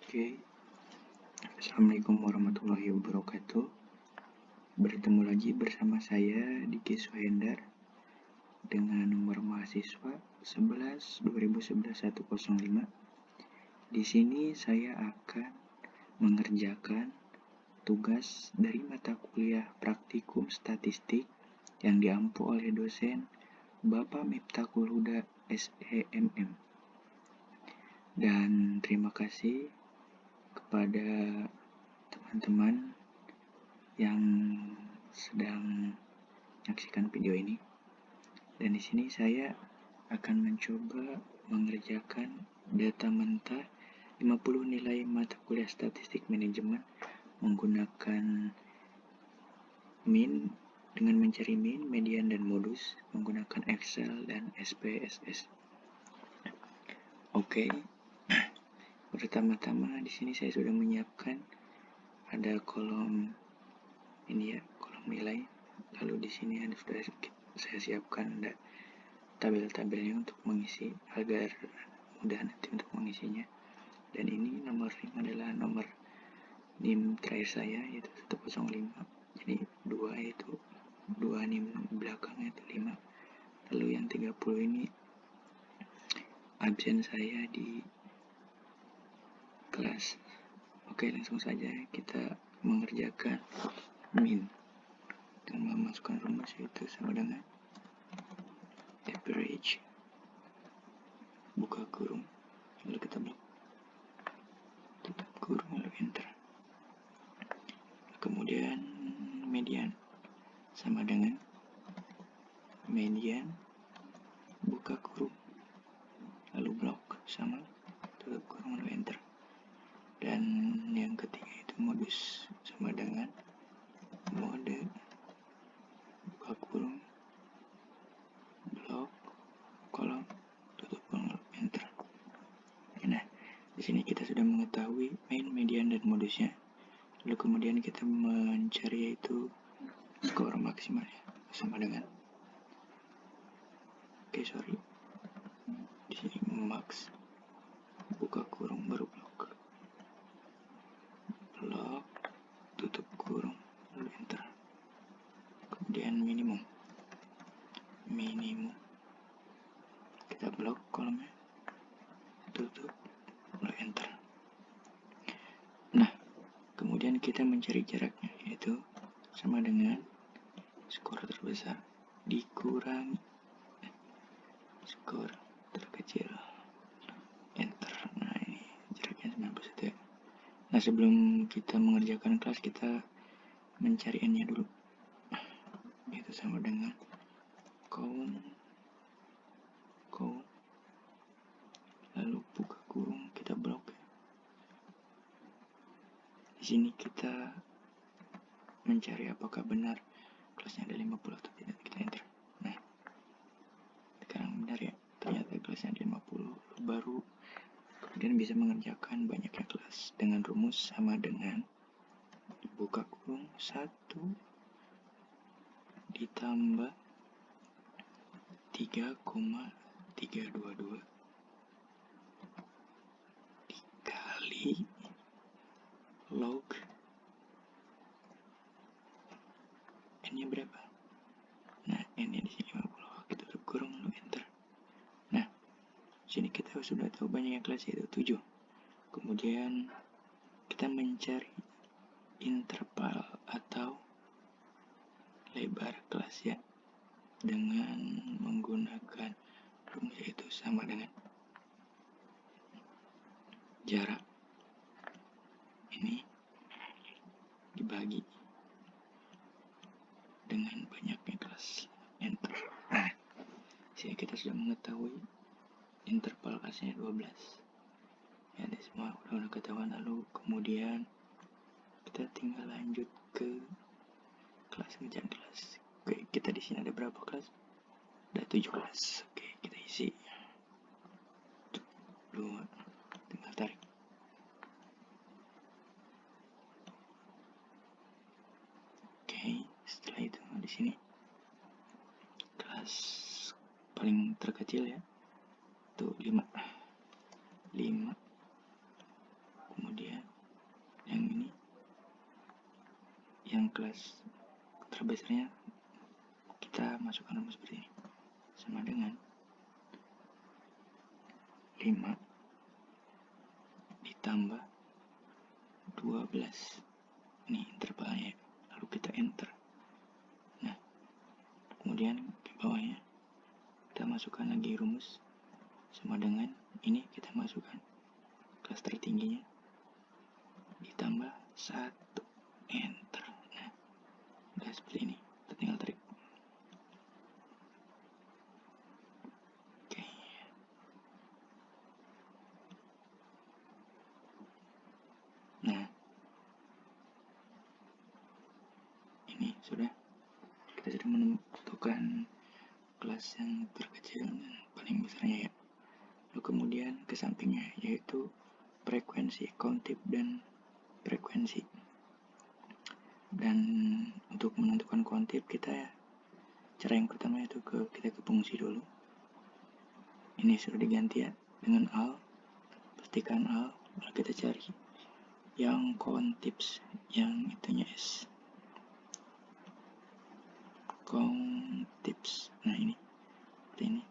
Oke, Assalamualaikum warahmatullahi wabarakatuh. Bertemu lagi bersama saya Diki Suhendar dengan nomor mahasiswa 11-2011-105. Di sini saya akan mengerjakan tugas dari mata kuliah praktikum statistik yang diampu oleh dosen Bapak Miftahul Huda SEMM. Dan terima kasih kepada teman-teman yang sedang menyaksikan video ini. Dan di sini saya akan mencoba mengerjakan data mentah 50 nilai mata kuliah statistik manajemen menggunakan min dengan mencari min, median, dan modus menggunakan Excel dan SPSS. Oke. Pertama-tama di sini saya sudah menyiapkan ada kolom ini ya, kolom nilai. Lalu di sini ada sudah saya siapkan ada tabel-tabelnya untuk mengisi agar mudah nanti untuk mengisinya. Dan ini nomor 5 adalah nomor NIM terakhir saya yaitu 105. Jadi 2 itu 2 NIM belakangnya itu 5. Lalu yang 30 ini absen saya di kelas. Oke, langsung saja kita mengerjakan min dengan memasukkan rumus yaitu sama dengan average buka kurung lalu kita blok tutup kurung lalu enter. Kemudian median sama dengan median buka kurung lalu blok sama tutup kurung lalu enter. Dan yang ketiga itu modus sama dengan mode buka kurung blok kolom tutup kurung lalu enter. Nah, di sini kita sudah mengetahui main, median, dan modusnya. Lalu kemudian kita mencari yaitu skor maksimalnya sama dengan di sini max buka kurung baru blok tutup kurung lalu enter. Kemudian minimum kita blok kolomnya tutup lalu enter. Nah, kemudian kita mencari jaraknya yaitu sama dengan skor terbesar dikurangi skor terkecil enter. Nah, ini jaraknya 91 ya. Nah, sebelum kita mengerjakan kelas kita mencari n-nya dulu yaitu sama dengan count lalu buka kurung kita blok ya. Di sini kita mencari apakah benar kelasnya ada 50 atau tidak, kita enter. Nah, sekarang benar ya, ternyata kelasnya ada 50, baru kemudian bisa mengerjakan banyaknya kelas dengan rumus sama dengan buka kurung 1 ditambah 3,322 dikali log n-nya berapa? Nah, n-nya di sini 50, kita tutup kurung lalu enter. Nah, sini kita sudah tahu banyaknya kelas yaitu 7. Kemudian kita mencari interval atau lebar kelas ya dengan menggunakan rumus yaitu sama dengan jarak ini dibagi dengan banyaknya kelas enter. Nah, sini kita sudah mengetahui interval kelasnya 12 ya, ini semua udah ketahuan. Lalu kemudian kita tinggal lanjut ke kelas, ngejar kelas. Oke, kita di sini ada berapa kelas? Ada 7 kelas. Oke, kita isi 2, tinggal tarik. Oke, setelah itu di sini kelas paling terkecil ya, tuh 5. Kemudian yang kelas terbesarnya kita masukkan rumus seperti ini, sama dengan 5 ditambah 12. Ini intervalnya, lalu kita enter. Nah, kemudian di bawahnya kita masukkan lagi rumus sama dengan ini, kita masukkan kelas tertingginya ditambah 1, enter. Nah, udah seperti ini, kita tinggal tarik. Oke. Nah, ini sudah, kita sudah menentukan kelas yang terkecil dan paling besarnya ya. Lalu kemudian ke sampingnya, yaitu frekuensi, countip, dan frekuensi. Dan untuk menentukan countip, cara yang pertama itu kita ke fungsi dulu. Ini sudah diganti ya dengan al, pastikan al, lalu kita cari yang countips, yang itunya s, countips. Nah, ini seperti ini,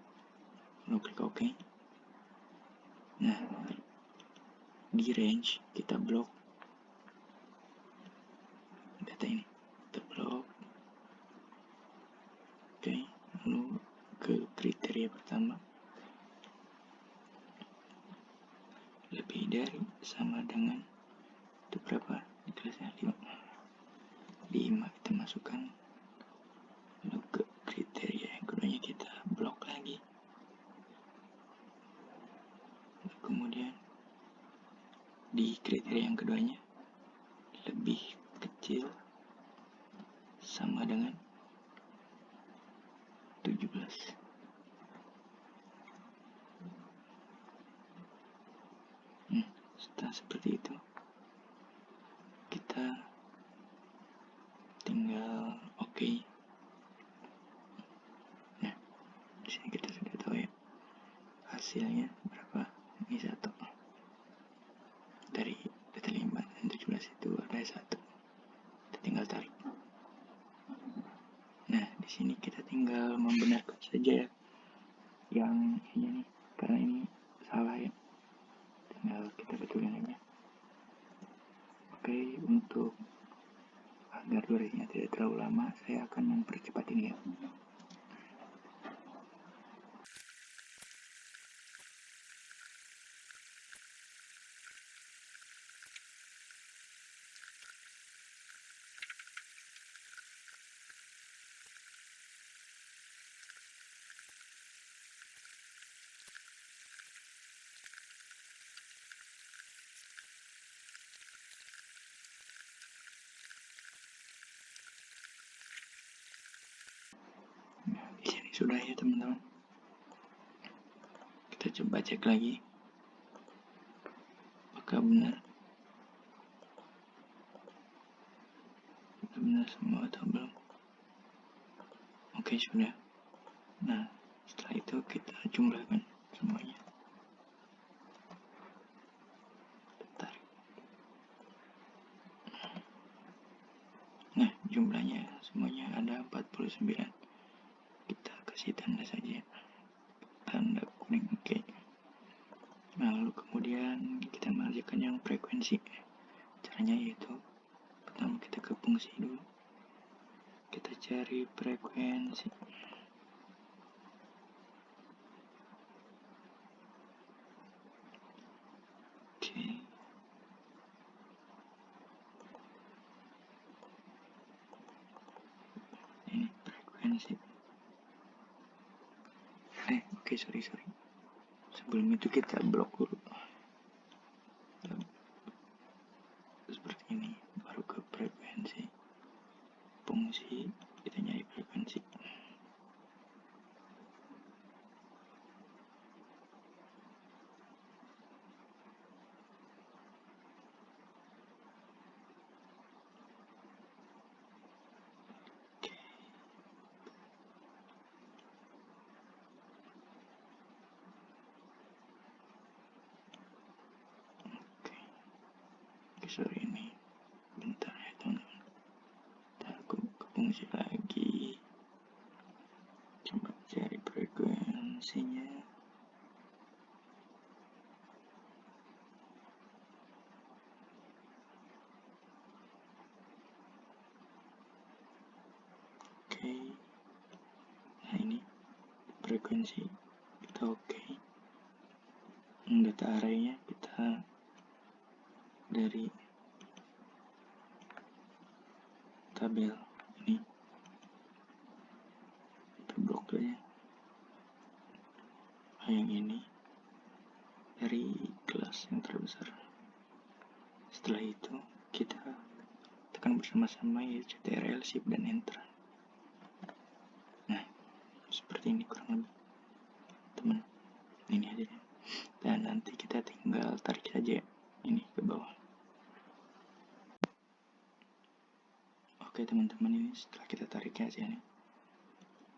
lalu klik OK. Nah, di range kita blok data ini, kita blok. Oke, lalu ke kriteria pertama, lebih dari sama dengan itu berapa di kelasnya, 5 kita masukkan. Lalu ke kriteria yang keduanya kita blok lagi. Lalu kemudian di kriteria yang keduanya lebih kecil sama dengan 17. Setelah seperti itu, kita tinggal OK. Nah, di sini kita sudah tahu ya hasilnya berapa. Ini 1 dari data 5 dan 17 itu ada 1. Kita tinggal tarik. Nah, di sini kita tinggal membenarkan saja ya yang ini nih, karena ini salah ya, tinggal kita betulin aja. Oke, untuk agar durasinya tidak terlalu lama, saya akan mempercepat ini ya. Di sini sudah ya teman-teman. Kita coba cek lagi apakah benar semua atau belum. Oke, sudah. Nah, setelah itu kita jumlahkan semuanya. Tarik. Nah, jumlahnya semuanya ada 49. Kita kasih tanda saja, tanda kuning. Oke. Nah, lalu kemudian kita mengerjakan yang frekuensi. Caranya yaitu pertama kita ke fungsi dulu, kita cari frekuensi. Oke. Ini frekuensi. Oke, sorry. Sebelum itu kita blok dulu. Seperti ini, baru ke frekuensi. Fungsi, kita nyari frekuensi. Sorry ini bentar ya teman-teman. fungsi lagi, coba cari frekuensinya. Oke, nah ini frekuensi kita oke. Data arraynya kita dari tabel ini, itu bloknya. Yang ini dari kelas yang terbesar. Setelah itu kita tekan bersama-sama ya CTRL Shift dan Enter. Nah, seperti ini kurang lebih, teman. Ini hasilnya. Dan nanti kita tinggal tarik saja ini ke bawah. Oke teman-teman, ini setelah kita tarik hasilnya,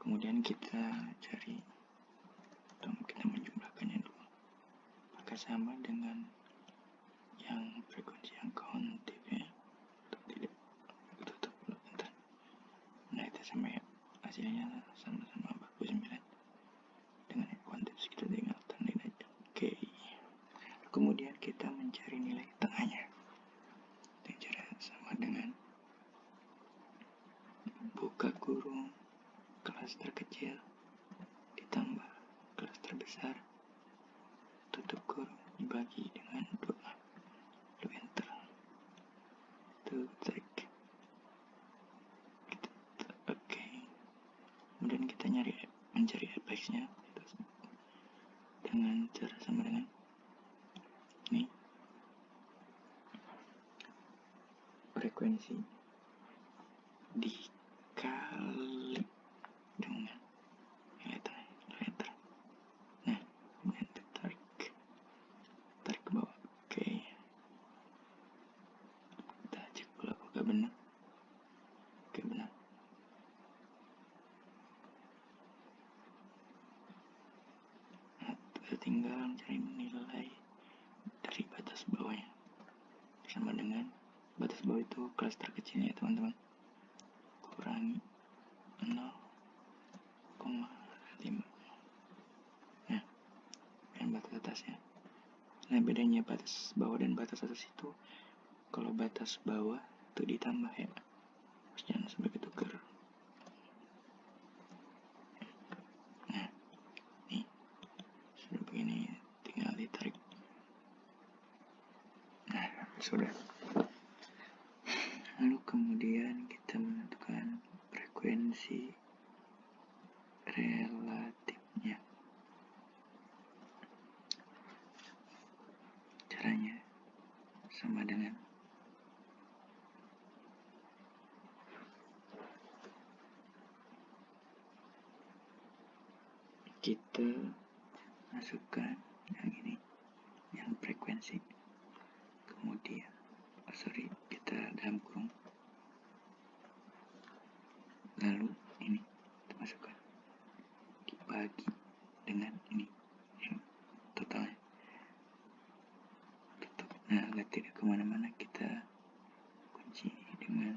kemudian kita cari, kita menjumlahkannya dulu. Maka sama dengan yang frekuensi yang countif ya, atau tidak, tutup dulu bentar. Nah itu sama ya, hasilnya sama-sama 49 dengan yang countif, kita tinggal tandain aja. Oke, kemudian kita mencari nilai tengahnya dengan cara sama dengan buka kurung kelas terkecil ditambah kelas terbesar, tutup kurung dibagi dengan 2, lalu enter. Itu tag. Oke, kemudian kita mencari apex-nya dengan cara sama dengan ini, frekuensi dikali dengan nilai enter. Nah, kemudian kita tarik ke bawah. Oke, kita cek dulu apakah benar. Oke, benar. Nah, kita tinggal mencari nilai dari batas bawahnya, sama dengan batas bawah itu kelas terkecilnya teman-teman, kurangi 0,5. Nah, dan batas atasnya. Nah, bedanya batas bawah dan batas atas itu, kalau batas bawah itu ditambah ya, jangan sampai ketukar. Nah, nih sudah begini, tinggal ditarik. Nah, sudah. Lalu kemudian kita menentukan frekuensi relatifnya. Caranya sama dengan kita masukkan yang ini, yang frekuensi, kemudian kita dalam kurung, lalu ini kita masukkan, dibagi dengan ini yang totalnya, tutup. Nah, agar tidak kemana-mana kita kunci dengan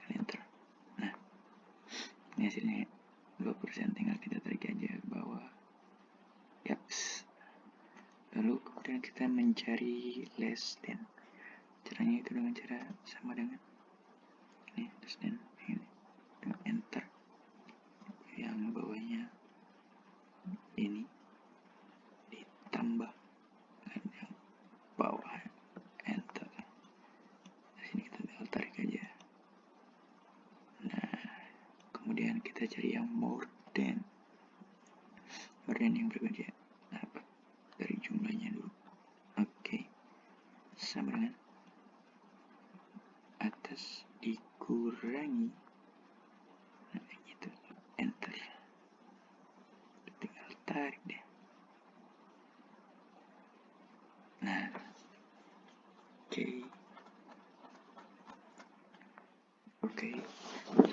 enter. Nah, ini hasilnya 2%, tinggal kita tarik aja ke bawah. Yaps. Lalu kemudian kita mencari less than. Caranya itu dengan cara sama dengan ini, less than ini, dengan enter. Yang bawahnya ini ditambah dengan yang bawah, enter. Di sini kita tinggal tarik aja. Nah, kemudian kita cari yang more than yang frekuensi apa, dari jumlahnya dulu. Oke, sama dengan atas dikurangi, nah gitu, enter. Tinggal tarik deh. Nah, oke.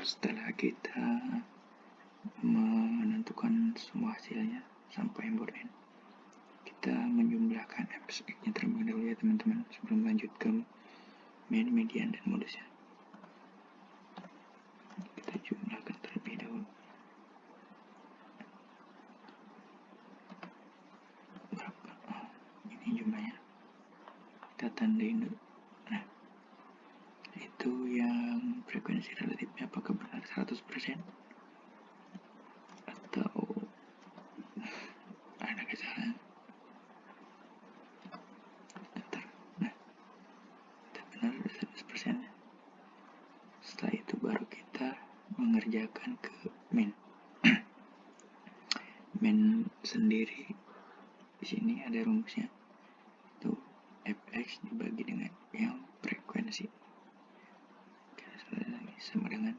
Setelah kita menentukan menunjukkan semua hasilnya sampai board N. Kita menjumlahkan fx-nya terlebih dahulu ya teman-teman, sebelum lanjut ke main, median, dan modusnya. Kita jumlahkan terlebih dahulu. Berapa? Oh, ini jumlahnya. Kita tandain dulu. Nah, itu yang frekuensi relatifnya apakah benar 100% atau ada kesalahan. Nah, kita benar 100%. Setelah itu baru kita mengerjakan ke main. Main sendiri di sini ada rumusnya, itu fx dibagi dengan yang frekuensi. Sekali lagi, sama dengan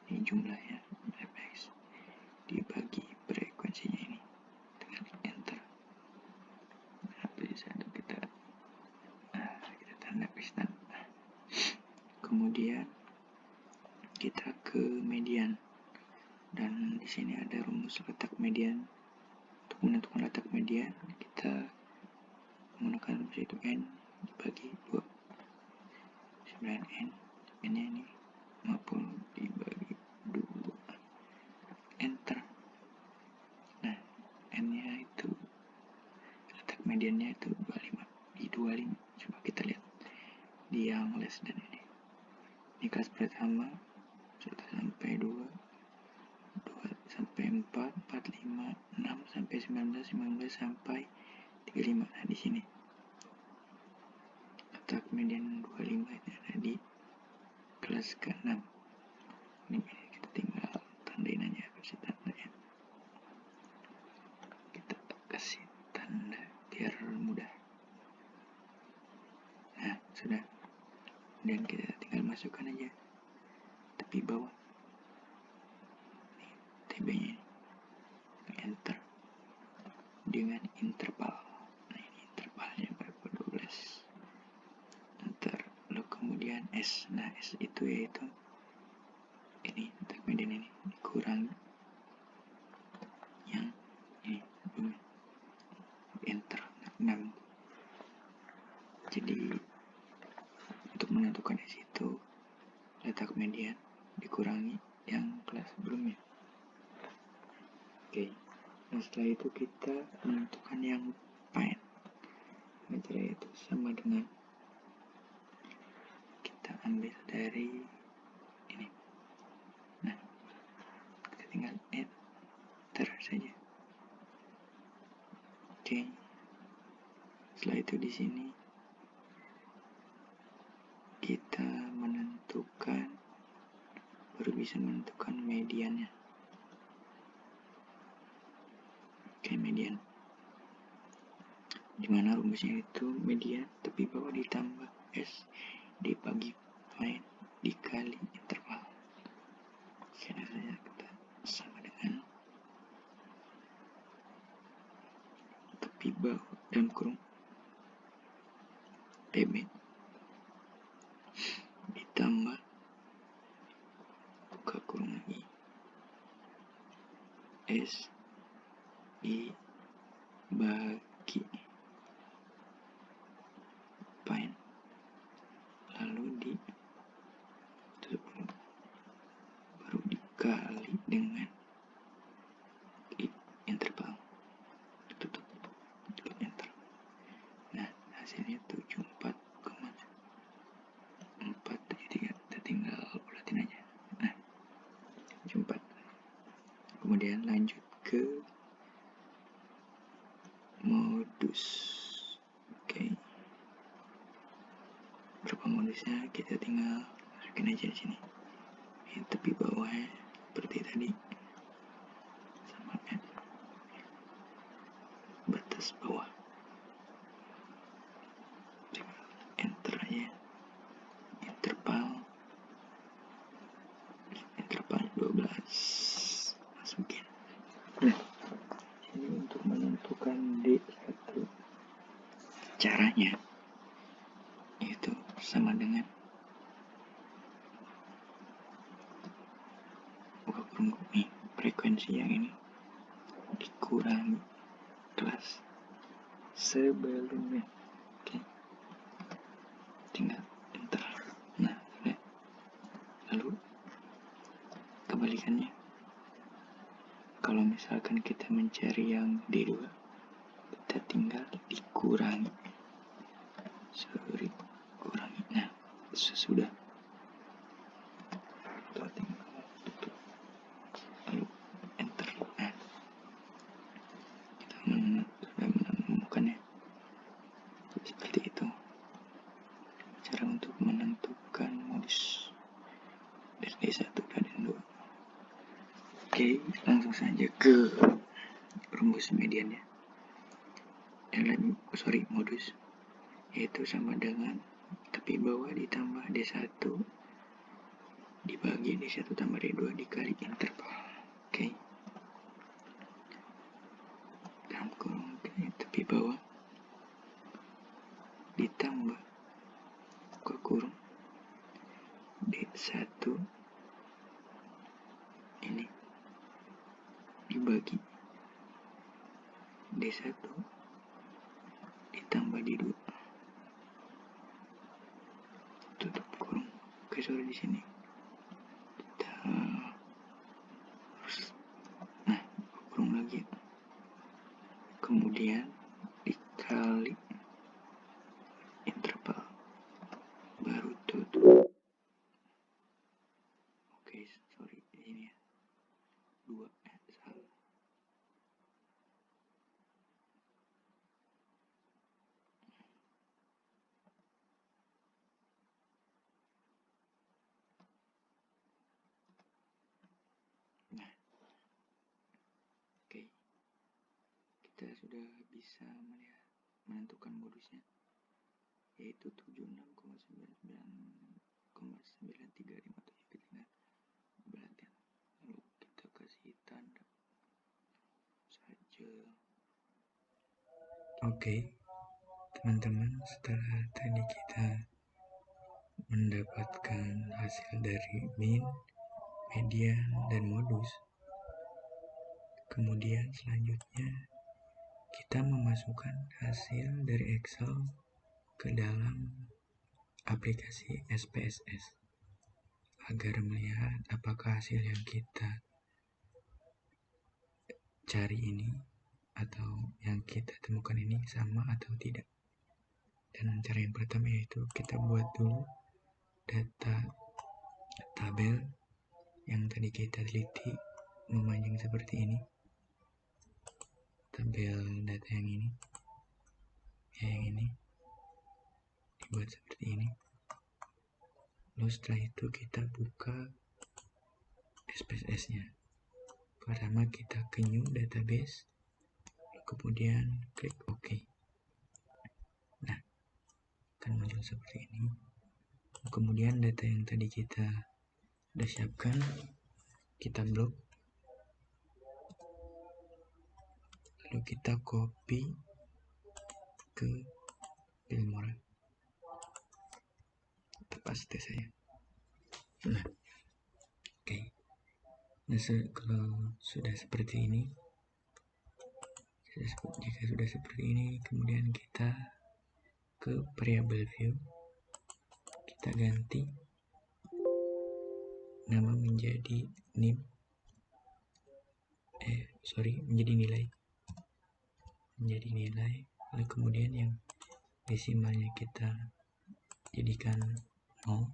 ini jumlahnya, fx dibagi frekuensinya ini dengan enter. Nah, bisa kita tanda piston. Kemudian kita ke median, dan di sini ada rumus letak median. Untuk menentukan letak median, kita menggunakan rumus itu n dibagi 2. 9n, n-nya ini 50 dibagi 2, enter. Nah, n-nya itu, letak mediannya itu 25, di 25. Coba kita lihat di yang less than ini. Ini kelas pertama 1 sampai 2, 2 sampai 4, 4, 5, 6 sampai 19, 19 sampai 35. Nah, di sini letak median 25 itu ada di kelas ke-6. Ini kita tinggal tandain aja, kasih tanda ya. Kita kasih tanda biar mudah. Nah, sudah. Dan kita tinggal masukkan aja tepi bawah. Nih, TB-nya ini. Enter. Dengan interval. Nah, ini intervalnya berapa? 12. Enter. Lalu kemudian S. Nah, S itu yaitu ini, letak median ini dikurang yang ini, enter 6. Jadi untuk menentukan S itu letak median dikurangi yang kelas sebelumnya. Oke. Nah, setelah itu kita menentukan yang fine. Cara itu sama dengan kita ambil dari ini. Nah, kita tinggal enter saja. Oke. Setelah itu di sini kita menentukan, baru bisa menentukan mediannya. Oke, median. Dimana rumusnya itu median tepi bawah ditambah S dibagi fine dikali interval. Karena saya kita sama dengan tepi bawah dan kurung TB ditambah buka kurung lagi S dibagi fine, lalu di tutup, baru dikali dengan interval, tutup, enter. Nah, hasilnya 74,473. Kita tinggal bulatin aja. Nah, 74. Kemudian lanjut ke modus. Oke. Berapa modusnya kita tinggal masukin aja di sini. Ini tepi bawahnya seperti tadi. Samakan batas bawah. Enter aja. Interval 12. Masukin. Nah, ini untuk menentukan D1. Caranya itu sama dengan buka kurung nih, frekuensi yang ini dikurangi kelas sebelumnya. Oke, tinggal enter. Nah, sudah. Lalu kebalikannya, kalau misalkan kita mencari yang D2, kita tinggal dikurangi, kurangi. Nah, sesudah kita tinggal tutup, lalu enter. Nah, kita sudah menemukannya. Seperti itu cara untuk menentukan modus dari D1 dan D2. Oke, langsung saja ke rumus mediannya. Modus yaitu sama dengan tepi bawah ditambah D1 dibagi D1 tambah D2 dikali interval. Oke. Dalam kurung tepi bawah ditambah buka kurung D1 ini dibagi D1 ditambah D2 tutup kurung. Oke, sorry di sini kita harus kurung lagi, kemudian dikali interval baru tutup. Oke, sorry ini ya 2 salah. Nah, oke, kita sudah bisa menentukan modusnya, yaitu 76,99,9357 dengan belatian. Lalu kita kasih tanda saja. Oke, teman-teman, setelah tadi kita mendapatkan hasil dari min, median, dan modus, kemudian selanjutnya kita memasukkan hasil dari Excel ke dalam aplikasi SPSS agar melihat apakah hasil yang kita cari ini atau yang kita temukan ini sama atau tidak. Dan cara yang pertama yaitu kita buat dulu data tabel yang tadi kita teliti memanjang seperti ini, tabel data yang ini dibuat seperti ini. Lalu setelah itu kita buka SPSS nya. Pertama kita ke new database, kemudian klik OK. Nah, akan muncul seperti ini. Kemudian data yang tadi kita sudah siapkan kita blok, lalu kita copy ke Filmora, tepas tes saya. Nah, oke. Nah, kalau sudah seperti ini, jika sudah seperti ini, kemudian kita ke variable view, kita ganti nama menjadi menjadi nilai, lalu kemudian yang desimalnya kita jadikan 0,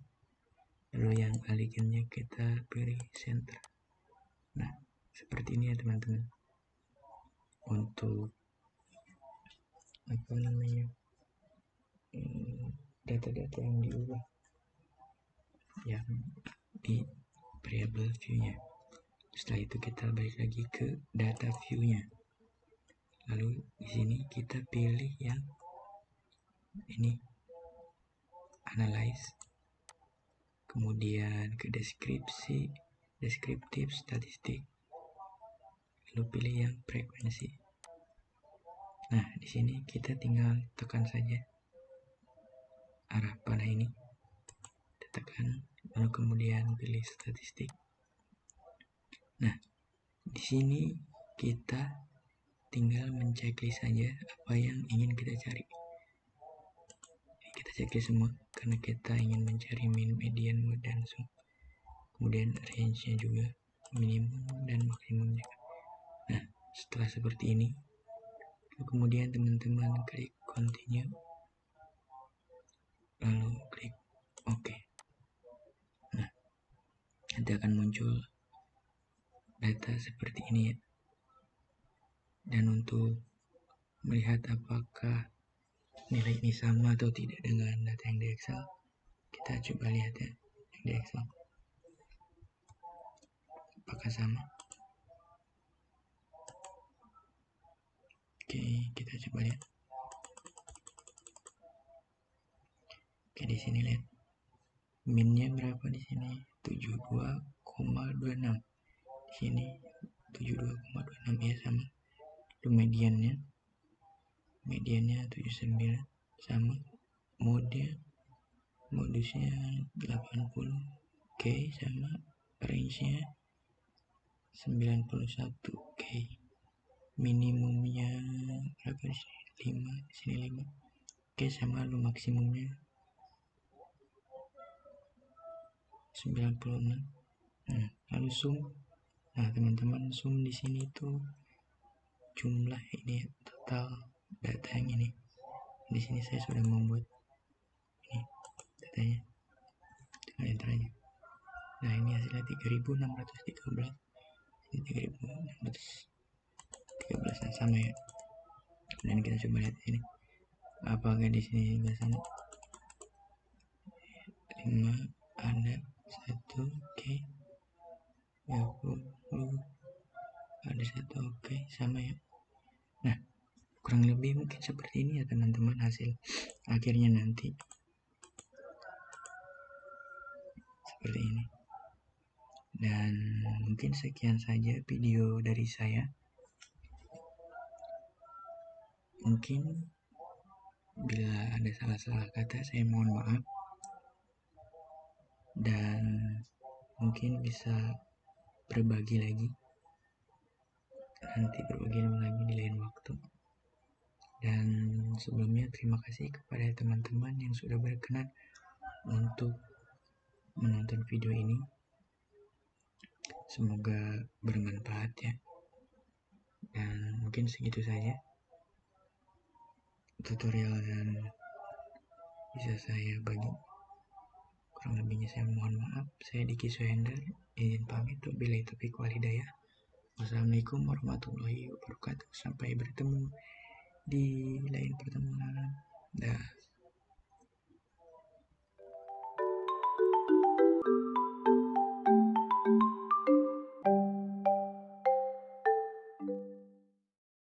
lalu yang alignnya kita pilih center. Nah, seperti ini ya teman-teman, untuk data-data yang diubah yang di variable view-nya. Setelah itu kita balik lagi ke data view-nya. Lalu di sini kita pilih yang ini, analyze, kemudian ke deskriptif statistik, lalu pilih yang frekuensi. Nah, di sini kita tinggal tekan saja arah panah ini, tekan, lalu kemudian pilih statistik. Nah, di sini kita tinggal menceklis saja apa yang ingin kita cari. Kita checklist semua karena kita ingin mencari min, median, mode, dan sum. Kemudian range-nya juga, minimum dan maksimumnya. Nah, setelah seperti ini, kemudian teman-teman klik continue, lalu klik OK. Nah, nanti akan muncul data seperti ini ya. Dan untuk melihat apakah nilai ini sama atau tidak dengan data yang di Excel, kita coba lihat ya yang di Excel apakah sama. Oke, kita coba lihat. Oke, di sini lihat minnya berapa di sini, 72,26. Di sini 72,26 ya, sama. Lalu mediannya 79 sama. Modusnya 80k sama. Range-nya 91k. Minimumnya berapa di sini? 5, di sini 5. Oke, sama. Lalu maksimumnya 96. Nah, lalu sum. Nah, teman-teman, sum di sini tuh jumlah ini total data yang ini. Di sini saya sudah membuat ini datanya. Tinggal enter aja. Nah, ini hasilnya 3613. Ini 3613. Nah, sama ya. Dan kita coba lihat ini. Apakah di sini juga sama? 5 ada 1, oke. 20 ada 1, oke, sama ya. Nah, kurang lebih mungkin seperti ini ya teman-teman hasil akhirnya nanti. Seperti ini. Dan mungkin sekian saja video dari saya. Mungkin bila ada salah-salah kata saya mohon maaf. Dan mungkin bisa berbagi lagi. Nanti berbagi lagi di lain waktu. Dan sebelumnya terima kasih kepada teman-teman yang sudah berkenan untuk menonton video ini. Semoga bermanfaat ya. Dan mungkin segitu saja tutorial yang bisa saya bagi. Kurang lebihnya saya mohon maaf. Saya Diki Suhendra, izin pamit. Wabillahi taufiq wal hidayah. Wassalamualaikum warahmatullahi wabarakatuh. Sampai bertemu di lain pertemuan. Dah.